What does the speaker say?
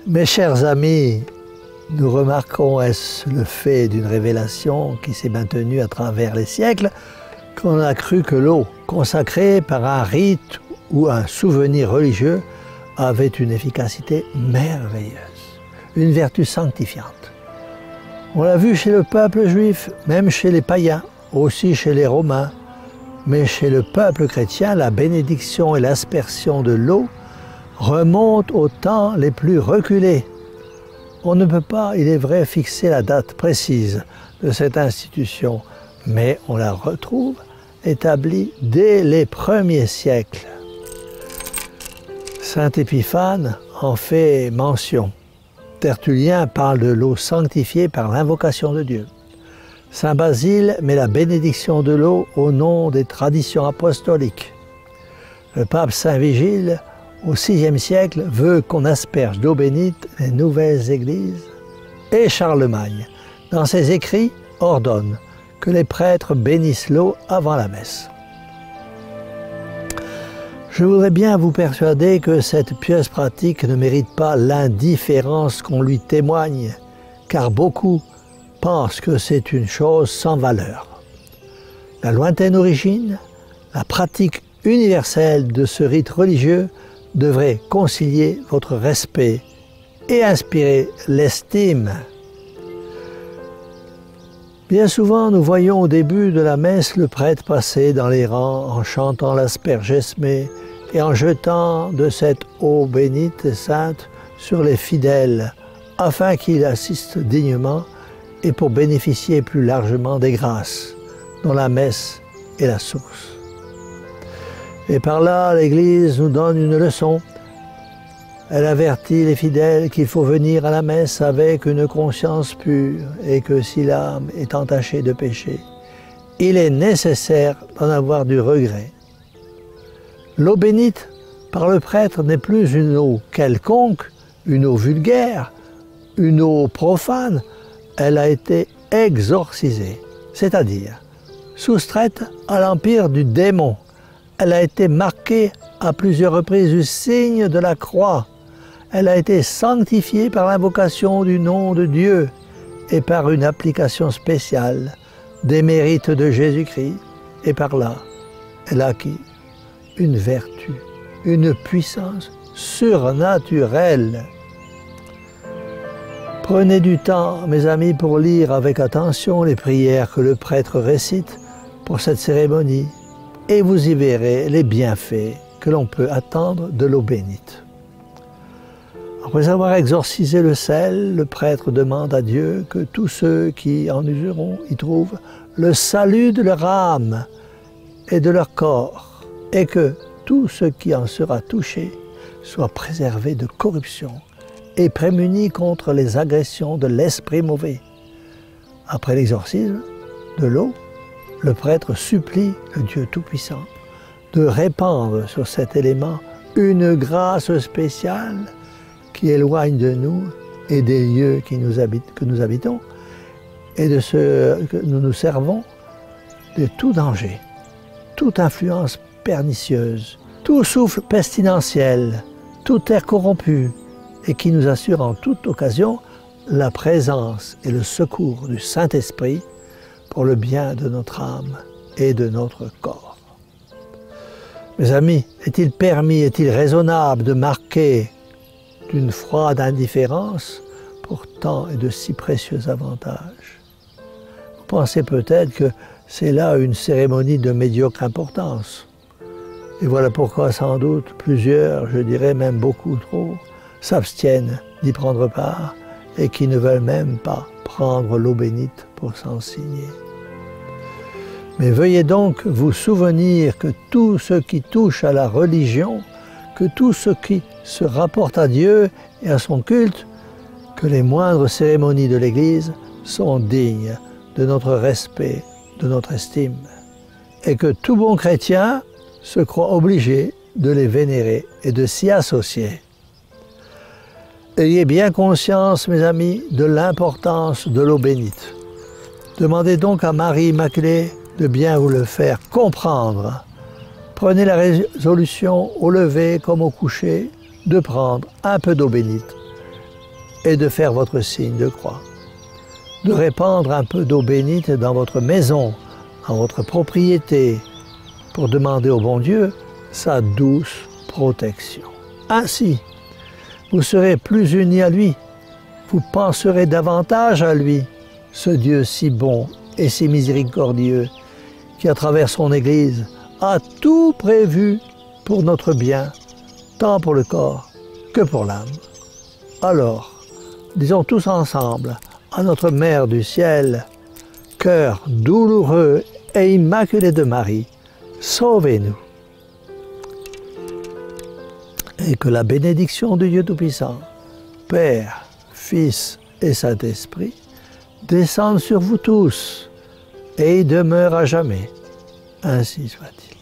Mes chers amis, nous remarquons, est-ce le fait d'une révélation qui s'est maintenue à travers les siècles, qu'on a cru que l'eau, consacrée par un rite ou un souvenir religieux, avait une efficacité merveilleuse, une vertu sanctifiante. On l'a vu chez le peuple juif, même chez les païens, aussi chez les Romains, mais chez le peuple chrétien, la bénédiction et l'aspersion de l'eau remontent aux temps les plus reculés. On ne peut pas, il est vrai, fixer la date précise de cette institution, mais on la retrouve établie dès les premiers siècles. Saint Épiphane en fait mention. Tertullien parle de l'eau sanctifiée par l'invocation de Dieu. Saint Basile met la bénédiction de l'eau au nom des traditions apostoliques. Le pape Saint Vigile, au VIe siècle, veut qu'on asperge d'eau bénite les nouvelles églises. Et Charlemagne, dans ses écrits, ordonne que les prêtres bénissent l'eau avant la messe. Je voudrais bien vous persuader que cette pieuse pratique ne mérite pas l'indifférence qu'on lui témoigne, car beaucoup pensent que c'est une chose sans valeur. La lointaine origine, la pratique universelle de ce rite religieux devrait concilier votre respect et inspirer l'estime. Bien souvent, nous voyons au début de la messe le prêtre passer dans les rangs en chantant l'asperge esmée et en jetant de cette eau bénite et sainte sur les fidèles, afin qu'ils assistent dignement et pour bénéficier plus largement des grâces dont la messe est la source. Et par là, l'Église nous donne une leçon. Elle avertit les fidèles qu'il faut venir à la messe avec une conscience pure et que si l'âme est entachée de péché, il est nécessaire d'en avoir du regret. L'eau bénite par le prêtre n'est plus une eau quelconque, une eau vulgaire, une eau profane. Elle a été exorcisée, c'est-à-dire soustraite à l'empire du démon. Elle a été marquée à plusieurs reprises du signe de la croix. Elle a été sanctifiée par l'invocation du nom de Dieu et par une application spéciale des mérites de Jésus-Christ. Et par là, elle a acquis une vertu, une puissance surnaturelle. Prenez du temps, mes amis, pour lire avec attention les prières que le prêtre récite pour cette cérémonie et vous y verrez les bienfaits que l'on peut attendre de l'eau bénite. Après avoir exorcisé le sel, le prêtre demande à Dieu que tous ceux qui en useront y trouvent le salut de leur âme et de leur corps, et que tout ce qui en sera touché soit préservé de corruption et prémuni contre les agressions de l'esprit mauvais. Après l'exorcisme de l'eau, le prêtre supplie le Dieu Tout-Puissant de répandre sur cet élément une grâce spéciale qui éloigne de nous et des lieux que nous habitons et de ceux que nous nous servons de tout danger, toute influence pernicieuse, tout souffle pestilentiel, tout air corrompu, et qui nous assure en toute occasion la présence et le secours du Saint-Esprit pour le bien de notre âme et de notre corps. Mes amis, est-il permis, est-il raisonnable de marquer d'une froide indifférence pour tant et de si précieux avantages? Vous pensez peut-être que c'est là une cérémonie de médiocre importance. Et voilà pourquoi sans doute plusieurs, je dirais même beaucoup trop, s'abstiennent d'y prendre part et qui ne veulent même pas prendre l'eau bénite pour s'en signer. Mais veuillez donc vous souvenir que tout ce qui touche à la religion, que tout ce qui se rapporte à Dieu et à son culte, que les moindres cérémonies de l'Église sont dignes de notre respect, de notre estime, et que tout bon chrétien se croit obligé de les vénérer et de s'y associer. Ayez bien conscience, mes amis, de l'importance de l'eau bénite. Demandez donc à Marie Immaculée de bien vous le faire comprendre. Prenez la résolution au lever comme au coucher de prendre un peu d'eau bénite et de faire votre signe de croix, de répandre un peu d'eau bénite dans votre maison, dans votre propriété, pour demander au bon Dieu sa douce protection. Ainsi, vous serez plus unis à lui, vous penserez davantage à lui, ce Dieu si bon et si miséricordieux, qui à travers son Église a tout prévu pour notre bien, tant pour le corps que pour l'âme. Alors, disons tous ensemble à notre Mère du ciel, cœur douloureux et immaculé de Marie, sauvez-nous. Et que la bénédiction de Dieu Tout-Puissant, Père, Fils et Saint-Esprit, descende sur vous tous et y demeure à jamais. Ainsi soit-il.